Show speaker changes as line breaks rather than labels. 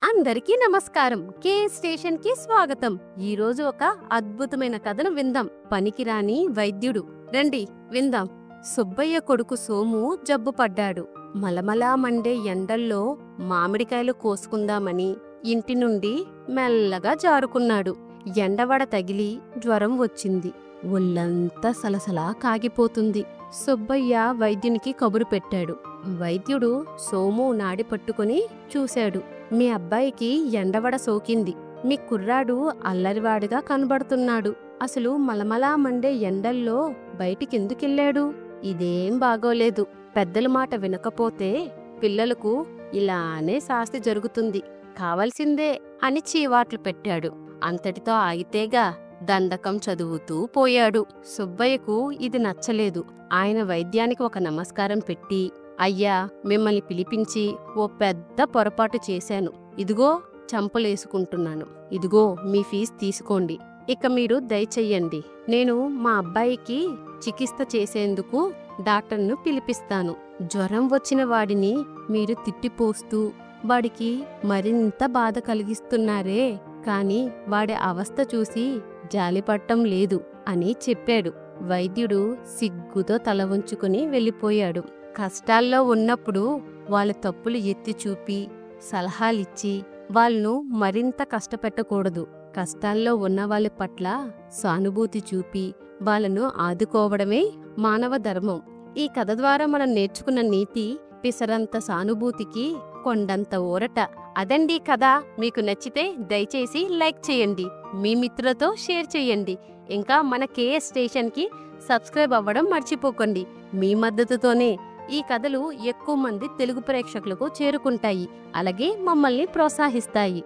అందరికీ నమస్కారం. కే స్టేషన్ కి స్వాగతం. ఈ రోజు ఒక అద్భుతమైన కథను విందాం. పనికిరాని వైద్యుడు. రండి విందాం. సుబ్బయ్య కొడుకు సోము జబ్బు పడ్డాడు. మలమలా మండే ఎండల్లో మామిడికాయలు కోసుకుందామని ఇంటి నుండి మెల్లగా జారుకున్నాడు. ఎండవడ తగిలి జ్వరం వచ్చింది. ఒళ్ళంతా సలసలా కాగిపోతుంది. సుబ్బయ్య వైద్యునికి కబురు పెట్టాడు. వైద్యుడు సోము నాడి పట్టుకుని చూశాడు. మీ అబ్బాయికి ఎండవడ సోకింది. మీ కుర్రాడు అల్లరివాడిగా కనబడుతున్నాడు. అసలు మలమలా మండే ఎండల్లో బయటికెందుకెళ్ళాడు? ఇదేం బాగోలేదు. పెద్దల మాట వినకపోతే పిల్లలకు ఇలానే శాస్తి జరుగుతుంది. కావలసిందే అని చీవాట్లు పెట్టాడు. అంతటితో ఆగితేగా దండకం చదువుతూ పోయాడు. సుబ్బయ్యకు ఇది నచ్చలేదు. ఆయన వైద్యానికి ఒక నమస్కారం పెట్టి, అయ్యా, మిమ్మల్ని పిలిపించి ఓ పెద్ద పొరపాటు చేశాను. ఇదిగో చంపలేసుకుంటున్నాను. ఇదిగో మీ ఫీజు తీసుకోండి. ఇక మీరు దయచెయ్యండి. నేను మా అబ్బాయికి చికిత్స చేసేందుకు డాక్టర్ను పిలిపిస్తాను. జ్వరం వచ్చిన వాడిని మీరు తిట్టిపోస్తూ వాడికి మరింత బాధ కలిగిస్తున్నారే, కాని వాడి అవస్థ చూసి జాలిపట్టం లేదు అని చెప్పాడు. వైద్యుడు సిగ్గుతో తల వంచుకుని వెళ్ళిపోయాడు. కష్టాల్లో ఉన్నప్పుడు వాళ్ళ తప్పులు ఎత్తి చూపి సలహాలిచ్చి వాళ్ళను మరింత కష్టపెట్టకూడదు. కష్టాల్లో ఉన్న వాళ్ళ పట్ల సానుభూతి చూపి వాళ్ళను ఆదుకోవడమే మానవ ధర్మం. ఈ కథ ద్వారా మనం నేర్చుకున్న నీతి, పిసరంత సానుభూతికి కొండంత ఊరట. అదండి కథ. మీకు నచ్చితే దయచేసి లైక్ చేయండి, మీ మిత్రులతో షేర్ చేయండి. ఇంకా మన కేఎస్ స్టేషన్కి సబ్స్క్రైబ్ అవ్వడం మర్చిపోకండి. మీ మద్దతుతోనే ఈ కథలు ఎక్కువ మంది తెలుగు ప్రేక్షకులకు చేరుకుంటాయి, అలాగే మమ్మల్ని ప్రోత్సహిస్తాయి.